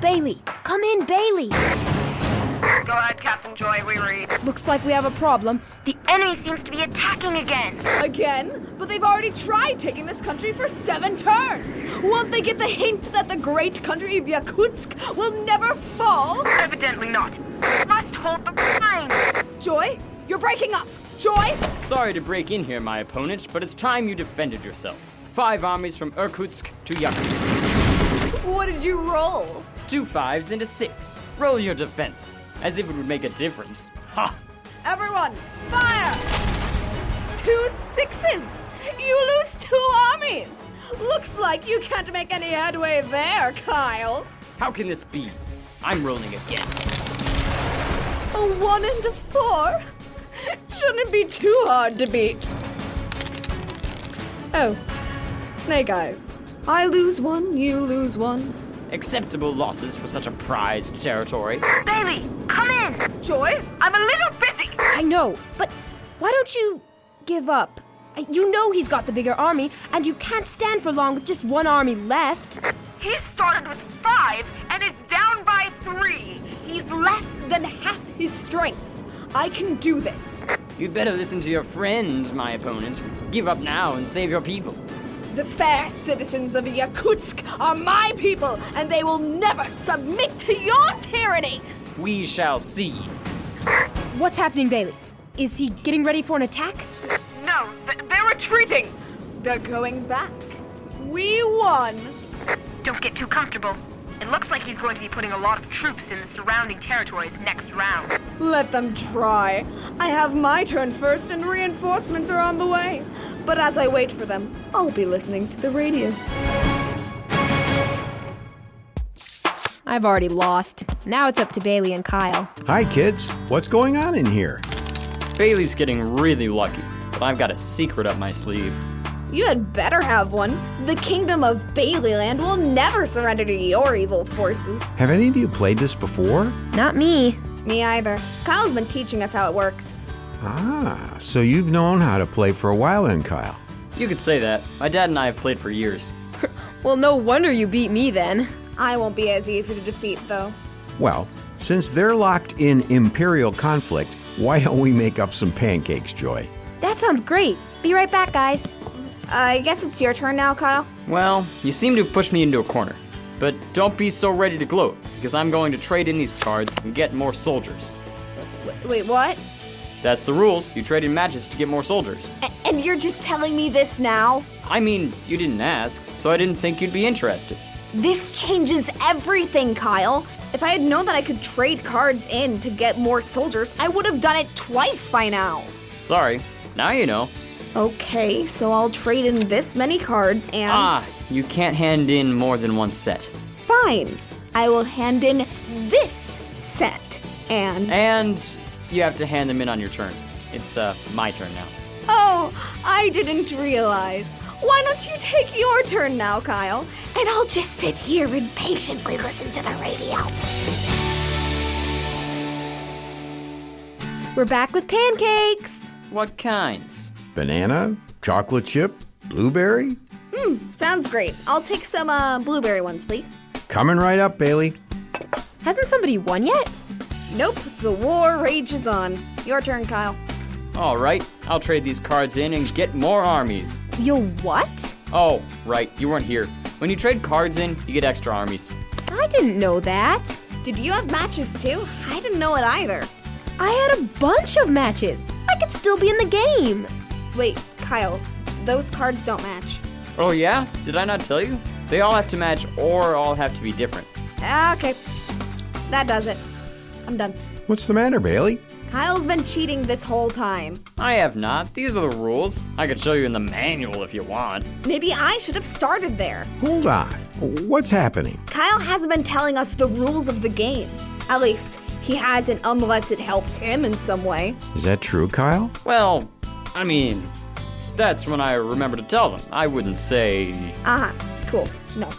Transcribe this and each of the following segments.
Bailey! Come in, Bailey! Go ahead, Captain Joy, we read. Looks like we have a problem. The enemy seems to be attacking again. Again? But they've already tried taking this country for 7 turns. Won't they get the hint that the great country of Yakutsk will never fall? Evidently not. We must hold the line. Joy, you're breaking up. Joy? Sorry to break in here, my opponent, but it's time you defended yourself. 5 armies from Irkutsk to Yakutsk. What did you roll? 2 5s and a 6. Roll your defense, as if it would make a difference. Ha! Everyone, fire! 2 6s! You lose 2 armies! Looks like you can't make any headway there, Kyle. How can this be? I'm rolling again. A 1 and a 4? Shouldn't be too hard to beat. Oh, Snake Eyes. I lose 1, you lose 1. Acceptable losses for such a prized territory. Bailey, come in. Joy? I'm a little busy. I know, but why don't you give up? You know he's got the bigger army, and you can't stand for long with just 1 army left. He started with 5, and it's down by 3. He's less than half his strength. I can do this. You'd better listen to your friend, my opponent. Give up now and save your people. The fair citizens of Yakutsk are my people, and they will never submit to your tyranny! We shall see. What's happening, Bailey? Is he getting ready for an attack? No, they're retreating. They're going back. We won! Don't get too comfortable. It looks like he's going to be putting a lot of troops in the surrounding territories next round. Let them try. I have my turn first, and reinforcements are on the way. But as I wait for them, I'll be listening to the radio. I've already lost. Now it's up to Bailey and Kyle. Hi, kids. What's going on in here? Bailey's getting really lucky, but I've got a secret up my sleeve. You had better have one. The kingdom of Baileyland will never surrender to your evil forces. Have any of you played this before? Not me. Me either. Kyle's been teaching us how it works. Ah, so you've known how to play for a while then, Kyle. You could say that. My dad and I have played for years. Well, no wonder you beat me then. I won't be as easy to defeat, though. Well, since they're locked in imperial conflict, why don't we make up some pancakes, Joy? That sounds great. Be right back, guys. I guess it's your turn now, Kyle. Well, you seem to have pushed me into a corner. But don't be so ready to gloat, because I'm going to trade in these cards and get more soldiers. Wait, what? That's the rules. You trade in matches to get more soldiers. And you're just telling me this now? I mean, you didn't ask, so I didn't think you'd be interested. This changes everything, Kyle. If I had known that I could trade cards in to get more soldiers, I would have done it twice by now. Sorry, now you know. Okay, so I'll trade in this many cards and... You can't hand in more than 1 set. Fine. I will hand in this set and... And you have to hand them in on your turn. It's my turn now. Oh, I didn't realize. Why don't you take your turn now, Kyle? And I'll just sit here and patiently listen to the radio. We're back with pancakes. What kinds? Banana? Chocolate chip? Blueberry? Sounds great. I'll take some blueberry ones, please. Coming right up, Bailey. Hasn't somebody won yet? Nope, the war rages on. Your turn, Kyle. All right, I'll trade these cards in and get more armies. You'll what? Oh, right, you weren't here. When you trade cards in, you get extra armies. I didn't know that. Did you have matches too? I didn't know it either. I had a bunch of matches. I could still be in the game. Wait, Kyle, those cards don't match. Oh yeah? Did I not tell you? They all have to match or all have to be different. Okay, that does it. I'm done. What's the matter, Bailey? Kyle's been cheating this whole time. I have not. These are the rules. I could show you in the manual if you want. Maybe I should have started there. Hold on. What's happening? Kyle hasn't been telling us the rules of the game. At least, he hasn't unless it helps him in some way. Is that true, Kyle? Well, I mean, that's when I remember to tell them. I wouldn't say... Cool. No.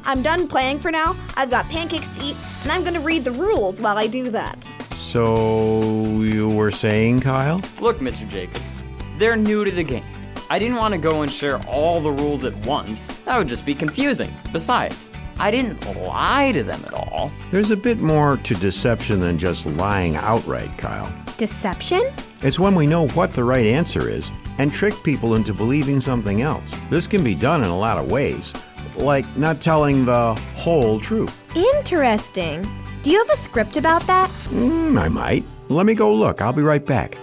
I'm done playing for now. I've got pancakes to eat, and I'm gonna read the rules while I do that. So, you were saying, Kyle? Look, Mr. Jacobs, they're new to the game. I didn't want to go and share all the rules at once. That would just be confusing. Besides, I didn't lie to them at all. There's a bit more to deception than just lying outright, Kyle. Deception? It's when we know what the right answer is and trick people into believing something else. This can be done in a lot of ways, like not telling the whole truth. Interesting. Do you have a script about that? I might. Let me go look. I'll be right back.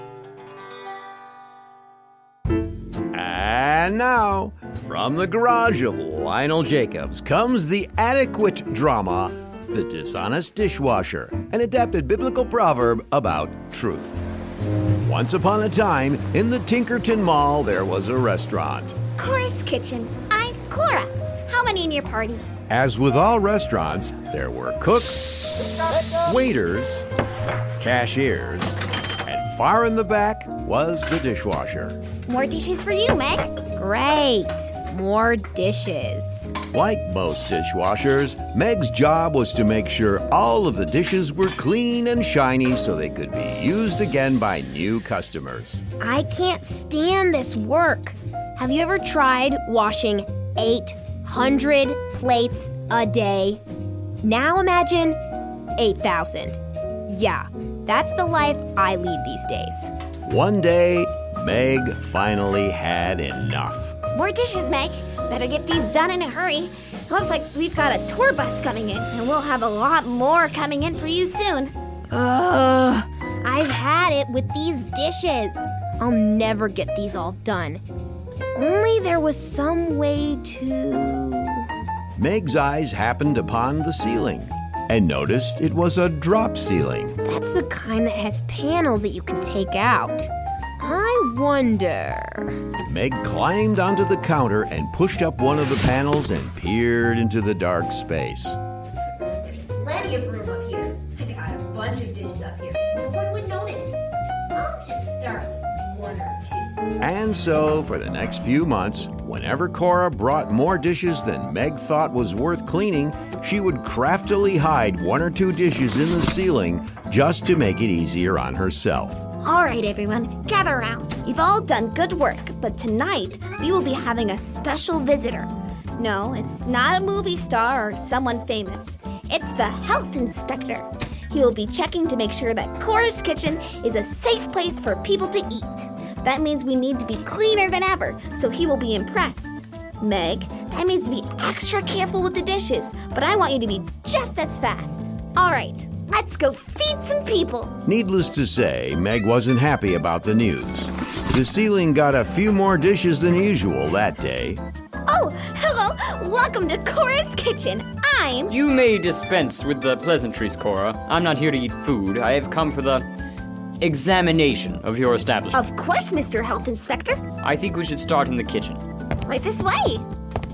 And now, from the garage of Lionel Jacobs comes the adequate drama, The Dishonest Dishwasher, an adapted biblical proverb about truth. Once upon a time, in the Tinkerton Mall, there was a restaurant. Cora's Kitchen. I'm Cora. How many in your party? As with all restaurants, there were cooks, waiters, cashiers, and far in the back was the dishwasher. More dishes for you, Meg. Great. More dishes. Like most dishwashers, Meg's job was to make sure all of the dishes were clean and shiny so they could be used again by new customers. I can't stand this work. Have you ever tried washing 800 plates a day? Now imagine 8,000. Yeah, that's the life I lead these days. One day, Meg finally had enough. More dishes, Meg. Better get these done in a hurry. Looks like we've got a tour bus coming in, and we'll have a lot more coming in for you soon. Ugh, I've had it with these dishes. I'll never get these all done. If only there was some way to... Meg's eyes happened upon the ceiling and noticed it was a drop ceiling. That's the kind that has panels that you can take out. I wonder... Meg climbed onto the counter and pushed up one of the panels and peered into the dark space. There's plenty of room up here. I got a bunch of dishes up here. No one would notice. I'll just start with one or two. And so, for the next few months, whenever Cora brought more dishes than Meg thought was worth cleaning, she would craftily hide one or two dishes in the ceiling just to make it easier on herself. All right, everyone, gather around. You've all done good work, but tonight we will be having a special visitor. No, it's not a movie star or someone famous. It's the health inspector. He will be checking to make sure that Cora's Kitchen is a safe place for people to eat. That means we need to be cleaner than ever, so he will be impressed. Meg, that means to be extra careful with the dishes, but I want you to be just as fast. All right, let's go feed some people. Needless to say, Meg wasn't happy about the news. The ceiling got a few more dishes than usual that day. Oh, hello. Welcome to Cora's Kitchen. I'm... You may dispense with the pleasantries, Cora. I'm not here to eat food. I have come for the examination of your establishment. Of course, Mr. Health Inspector. I think we should start in the kitchen. Right this way.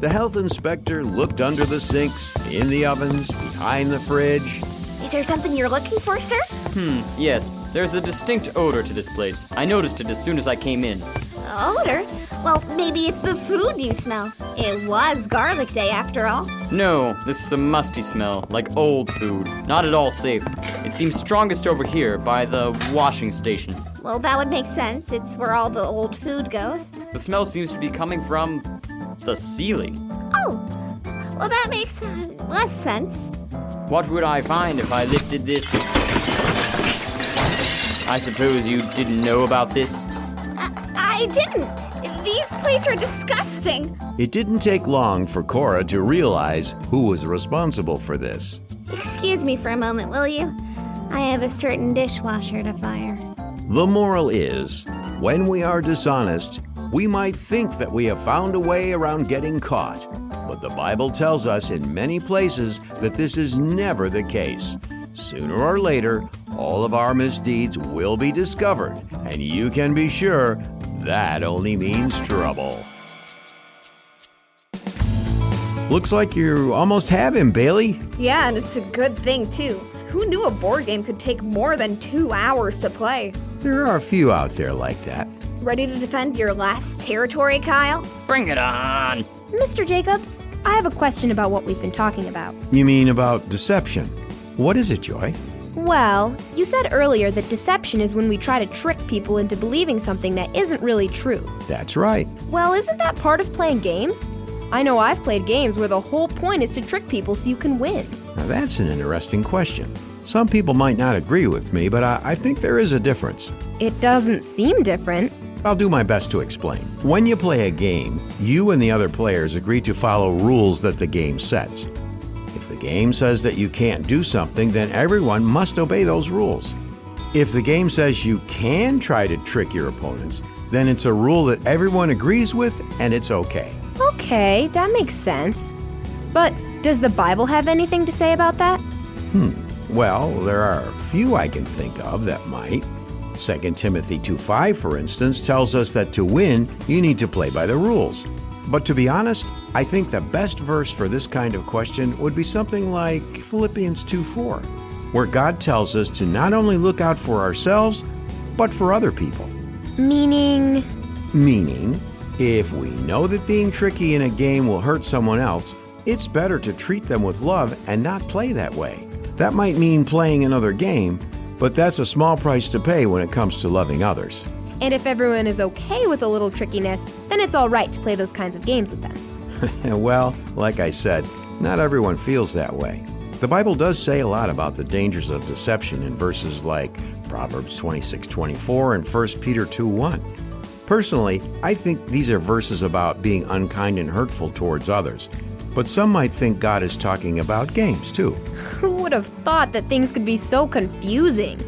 The health inspector looked under the sinks, in the ovens, behind the fridge. Is there something you're looking for, sir? Yes, there's a distinct odor to this place. I noticed it as soon as I came in. Odor? Well, maybe it's the food you smell. It was garlic day after all. No, this is a musty smell, like old food. Not at all safe. It seems strongest over here by the washing station. Well, that would make sense. It's where all the old food goes. The smell seems to be coming from the ceiling. Oh, well, that makes less sense. What would I find if I lifted this? I suppose you didn't know about this? I didn't. These plates are disgusting. It didn't take long for Cora to realize who was responsible for this. Excuse me for a moment, will you? I have a certain dishwasher to fire. The moral is, when we are dishonest, we might think that we have found a way around getting caught. But the Bible tells us in many places that this is never the case. Sooner or later, all of our misdeeds will be discovered, and you can be sure that only means trouble. Looks like you almost have him, Bailey. Yeah, and it's a good thing, too. Who knew a board game could take more than 2 hours to play? There are a few out there like that. Ready to defend your last territory, Kyle? Bring it on! Mr. Jacobs, I have a question about what we've been talking about. You mean about deception? What is it, Joy? Well, you said earlier that deception is when we try to trick people into believing something that isn't really true. That's right. Well, isn't that part of playing games? I know I've played games where the whole point is to trick people so you can win. Now that's an interesting question. Some people might not agree with me, but I think there is a difference. It doesn't seem different. I'll do my best to explain. When you play a game, you and the other players agree to follow rules that the game sets. If the game says that you can't do something, then everyone must obey those rules. If the game says you can try to trick your opponents, then it's a rule that everyone agrees with and it's okay. Okay, that makes sense. But does the Bible have anything to say about that? Well, there are a few I can think of that might. 2 Timothy 2:5, for instance, tells us that to win, you need to play by the rules. But to be honest, I think the best verse for this kind of question would be something like Philippians 2:4, where God tells us to not only look out for ourselves, but for other people. Meaning? Meaning, if we know that being tricky in a game will hurt someone else, it's better to treat them with love and not play that way. That might mean playing another game, but that's a small price to pay when it comes to loving others. And if everyone is okay with a little trickiness, then it's all right to play those kinds of games with them. Well, like I said, not everyone feels that way. The Bible does say a lot about the dangers of deception in verses like Proverbs 26:24 and 1 Peter 2:1. Personally, I think these are verses about being unkind and hurtful towards others. But some might think God is talking about games too. Who would have thought that things could be so confusing?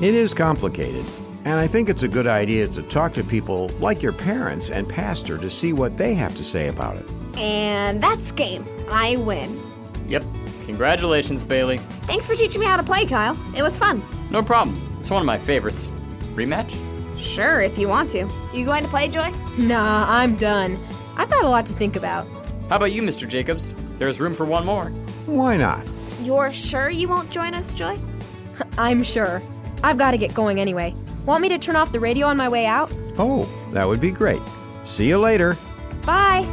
It is complicated, and I think it's a good idea to talk to people like your parents and pastor to see what they have to say about it. And that's game. I win. Yep. Congratulations, Bailey. Thanks for teaching me how to play, Kyle. It was fun. No problem. It's one of my favorites. Rematch? Sure, if you want to. You going to play, Joy? Nah, I'm done. I've got a lot to think about. How about you, Mr. Jacobs? There's room for one more. Why not? You're sure you won't join us, Joy? I'm sure. I've got to get going anyway. Want me to turn off the radio on my way out? Oh, that would be great. See you later. Bye!